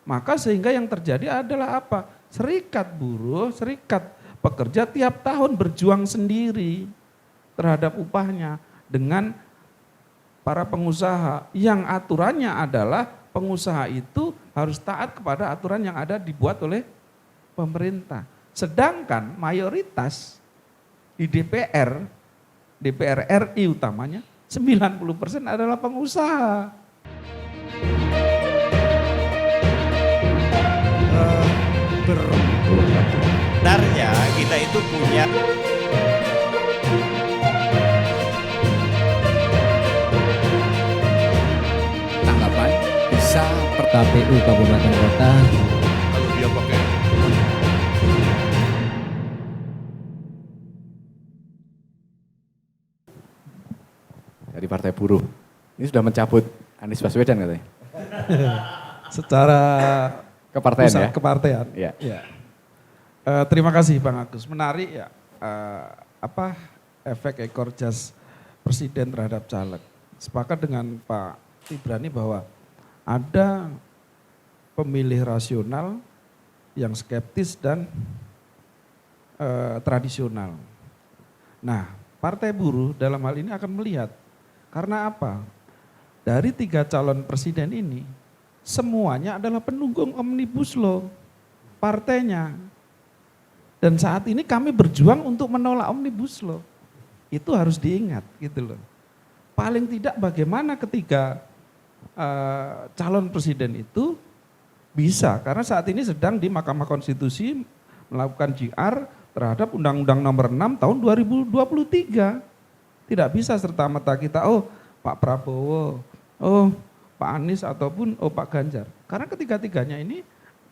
Maka sehingga yang terjadi adalah apa? Serikat buruh, serikat pekerja tiap tahun berjuang sendiri terhadap upahnya dengan para pengusaha yang aturannya adalah pengusaha itu harus taat kepada aturan yang ada dibuat oleh pemerintah. Sedangkan mayoritas di DPR RI utamanya 90% adalah pengusaha. Sebenarnya kita itu punya tanggapan bisa per KPU Kabupaten Kota. Kalau dia pakai dari Partai Buruh. Ini sudah mencabut Anies Baswedan katanya. Secara Kepartean ya? Kepartean. Ya. Ya. Terima kasih Bang Agus. Menarik ya efek ekor jas presiden terhadap caleg. Sepakat dengan Pak Ibrani bahwa ada pemilih rasional yang skeptis dan tradisional. Nah, Partai Buruh dalam hal ini akan melihat karena apa? Dari 3 calon presiden ini semuanya adalah pendukung Omnibus Law partainya. Dan saat ini kami berjuang untuk menolak Omnibus Law. Itu harus diingat gitu loh. Paling tidak bagaimana ketika calon presiden itu bisa, karena saat ini sedang di Mahkamah Konstitusi melakukan JR terhadap Undang-Undang Nomor 6 tahun 2023. Tidak bisa serta-merta kita, oh Pak Prabowo, oh Pak Anies ataupun oh Pak Ganjar. Karena ketiga-tiganya ini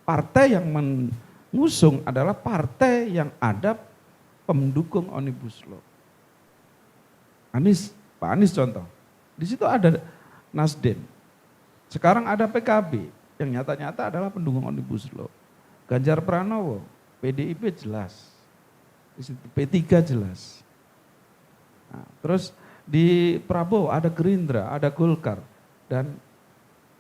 partai yang mengusung adalah partai yang ada pendukung Omnibus Law. Pak Anies contoh, di situ ada Nasdem. Sekarang ada PKB yang nyata-nyata adalah pendukung Omnibus Law. Ganjar Pranowo, PDIP jelas, di situ P3 jelas. Nah, terus di Prabowo ada Gerindra, ada Golkar dan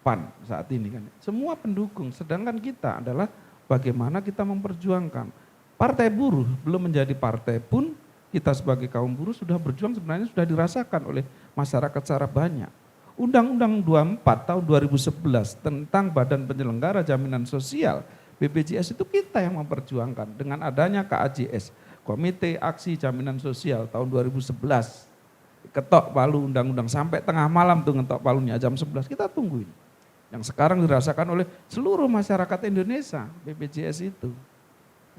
PAN saat ini kan. Semua pendukung, sedangkan kita adalah bagaimana kita memperjuangkan. Partai Buruh belum menjadi partai pun kita sebagai kaum buruh sudah berjuang sebenarnya sudah dirasakan oleh masyarakat secara banyak. Undang-Undang 24 tahun 2011 tentang Badan Penyelenggara Jaminan Sosial BPJS itu kita yang memperjuangkan dengan adanya KAJS, Komite Aksi Jaminan Sosial tahun 2011. Ketok palu undang-undang sampai tengah malam tuh ngetok palunya jam 11 kita tungguin. Yang sekarang dirasakan oleh seluruh masyarakat Indonesia, BPJS itu.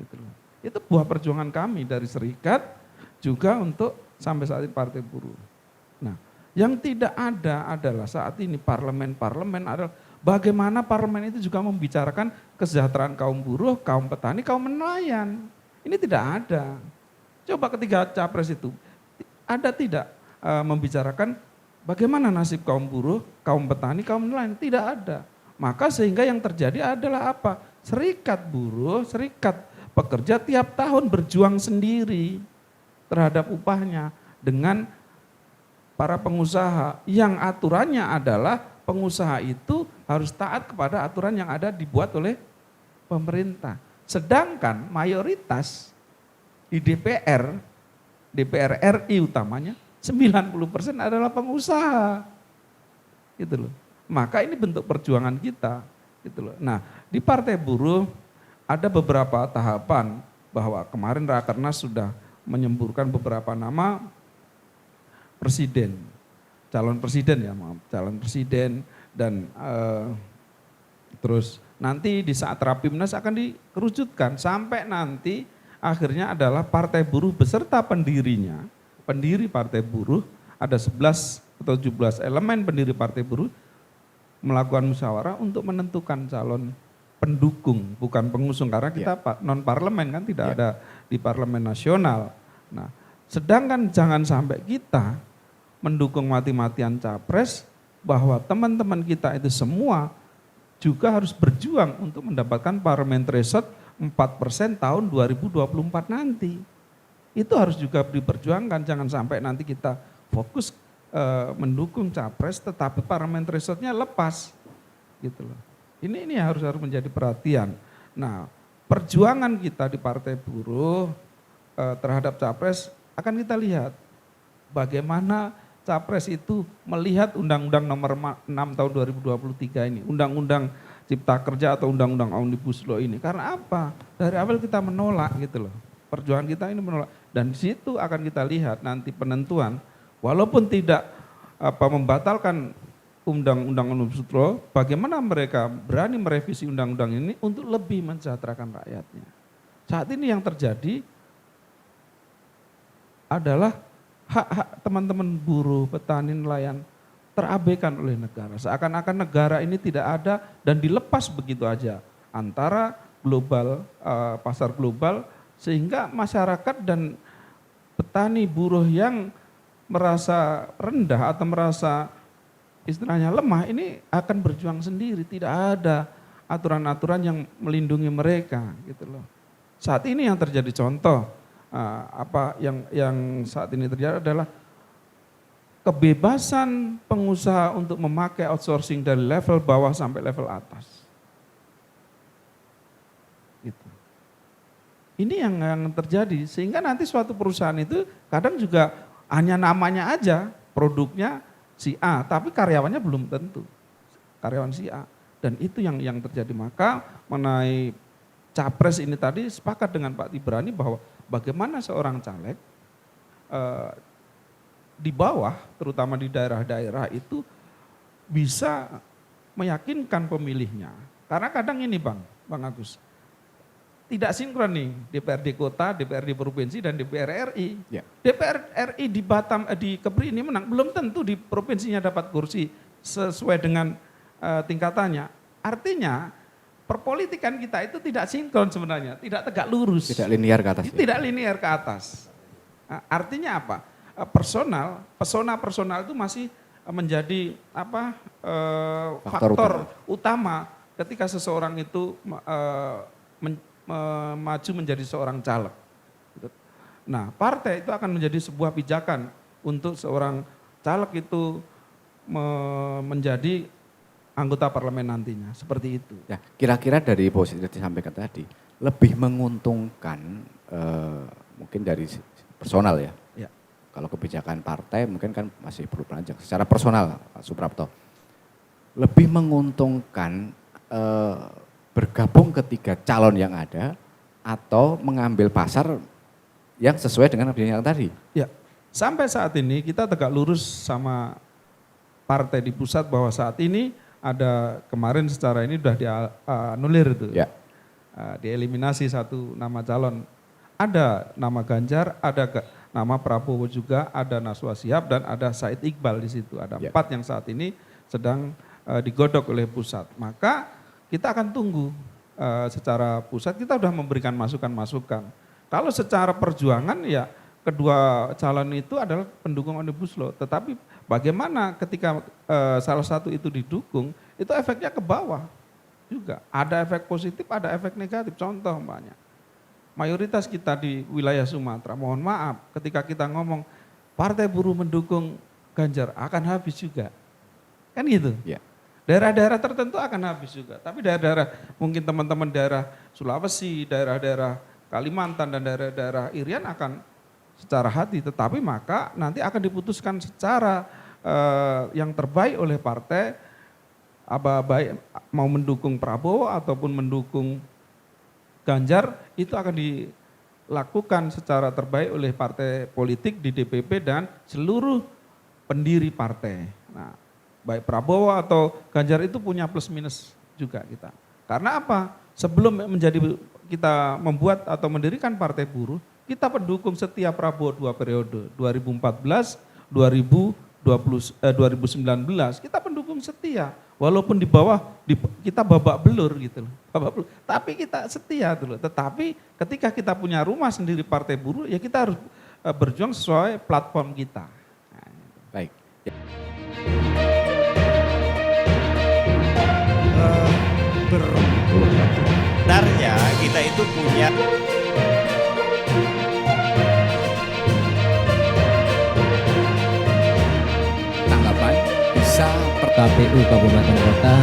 Gitu loh. Itu buah perjuangan kami dari serikat juga untuk sampai saat ini Partai Buruh. Nah, yang tidak ada adalah saat ini parlemen adalah bagaimana parlemen itu juga membicarakan kesejahteraan kaum buruh, kaum petani, kaum nelayan. Ini tidak ada. Coba ketiga capres itu, ada tidak membicarakan bagaimana nasib kaum buruh, kaum petani, kaum nelayan? Tidak ada. Maka sehingga yang terjadi adalah apa? Serikat buruh, serikat pekerja tiap tahun berjuang sendiri terhadap upahnya dengan para pengusaha yang aturannya adalah pengusaha itu harus taat kepada aturan yang ada dibuat oleh pemerintah. Sedangkan mayoritas di DPR RI utamanya 90% adalah pengusaha. Gitu loh. Maka ini bentuk perjuangan kita, gitu loh. Nah, di Partai Buruh ada beberapa tahapan bahwa kemarin Rakernas sudah menyemburkan beberapa nama presiden, calon presiden dan terus nanti di saat Rapimnas akan dikerucutkan sampai nanti akhirnya adalah Partai Buruh beserta pendirinya, pendiri Partai Buruh ada 11 atau 17 elemen pendiri Partai Buruh melakukan musyawarah untuk menentukan calon pendukung bukan pengusung karena kita non parlemen kan tidak ada di parlemen nasional. Nah, sedangkan jangan sampai kita mendukung mati-matian capres bahwa teman-teman kita itu semua juga harus berjuang untuk mendapatkan parliamentary threshold 4% tahun 2024 nanti. Itu harus juga diperjuangkan, jangan sampai nanti kita fokus mendukung capres tetapi parliamentary threshold-nya lepas gitu loh. Ini harus menjadi perhatian. Nah, perjuangan kita di Partai Buruh terhadap capres akan kita lihat bagaimana capres itu melihat Undang-Undang Nomor 6 Tahun 2023 ini, Undang-Undang Cipta Kerja atau Undang-Undang Omnibus Law ini. Karena apa? Dari awal kita menolak gitu loh. Perjuangan kita ini menolak. Dan di situ akan kita lihat nanti penentuan, walaupun tidak membatalkan Undang-Undang Omnibus Law, bagaimana mereka berani merevisi undang-undang ini untuk lebih mensejahterakan rakyatnya. Saat ini yang terjadi adalah hak-hak teman-teman buruh, petani, nelayan terabaikan oleh negara. Seakan-akan negara ini tidak ada dan dilepas begitu aja antara global, pasar global, sehingga masyarakat dan petani buruh yang merasa rendah atau merasa istilahnya lemah ini akan berjuang sendiri. Tidak ada aturan-aturan yang melindungi mereka gitu loh. Saat ini yang terjadi contoh, yang saat ini terjadi adalah kebebasan pengusaha untuk memakai outsourcing dari level bawah sampai level atas. Gitu. Ini yang terjadi, sehingga nanti suatu perusahaan itu kadang juga hanya namanya aja, produknya si A, tapi karyawannya belum tentu karyawan si A. Dan itu yang terjadi. Maka mengenai capres ini tadi sepakat dengan Pak Tibrani bahwa bagaimana seorang caleg di bawah, terutama di daerah-daerah itu bisa meyakinkan pemilihnya. Karena kadang ini Bang Agus, tidak sinkron nih DPRD kota, DPRD provinsi, dan DPR RI. Ya. DPR RI di Batam, di Kepri ini menang, belum tentu di provinsinya dapat kursi sesuai dengan tingkatannya. Artinya perpolitikan kita itu tidak sinkron sebenarnya, tidak tegak lurus. Tidak linear ke atas. Tidak linear ke atas. Nah, artinya apa? Pesona personal itu masih menjadi faktor utama ketika seseorang itu maju menjadi seorang caleg. Nah, partai itu akan menjadi sebuah pijakan untuk seorang caleg itu menjadi anggota parlemen nantinya, seperti itu. Ya, kira-kira dari posisi yang disampaikan tadi, lebih menguntungkan mungkin dari personal ya. Ya. Kalau kebijakan partai mungkin kan masih perlu beranjak. Secara personal, Pak Suprapto, lebih menguntungkan bergabung ketiga calon yang ada atau mengambil pasar yang sesuai dengan yang tadi? Ya, sampai saat ini kita tegak lurus sama partai di pusat bahwa saat ini ada kemarin secara ini sudah dianulir itu, ya. Dieliminasi satu nama calon. Ada nama Ganjar, ada nama Prabowo juga, ada Naswa Shihab dan ada Said Iqbal di situ. Ada 4 yang saat ini sedang digodok oleh pusat. Maka kita akan tunggu secara pusat, kita sudah memberikan masukan-masukan. Kalau secara perjuangan ya kedua calon itu adalah pendukung Omnibus Law. Tetapi bagaimana ketika salah satu itu didukung, itu efeknya ke bawah juga. Ada efek positif, ada efek negatif. Contoh umpamanya, mayoritas kita di wilayah Sumatera, mohon maaf ketika kita ngomong Partai Buruh mendukung Ganjar akan habis juga. Kan gitu. Ya. Daerah-daerah tertentu akan habis juga. Tapi daerah-daerah, mungkin teman-teman daerah Sulawesi, daerah-daerah Kalimantan dan daerah-daerah Irian akan secara hati. Tetapi maka nanti akan diputuskan secara yang terbaik oleh partai, baik mau mendukung Prabowo ataupun mendukung Ganjar, itu akan dilakukan secara terbaik oleh partai politik di DPP dan seluruh pendiri partai. Nah, baik Prabowo atau Ganjar itu punya plus minus juga kita. Karena apa? Sebelum kita membuat atau mendirikan Partai Buruh, kita pendukung setia Prabowo 2 periode, 2014, 2019, kita pendukung setia. Walaupun di bawah kita babak belur gitu loh. Tapi kita setia dulu. Tetapi ketika kita punya rumah sendiri Partai Buruh, ya kita harus berjuang sesuai platform kita. Nah, baik. Sebenarnya kita itu punya tanggapan bisa per KPU Kabupaten Kota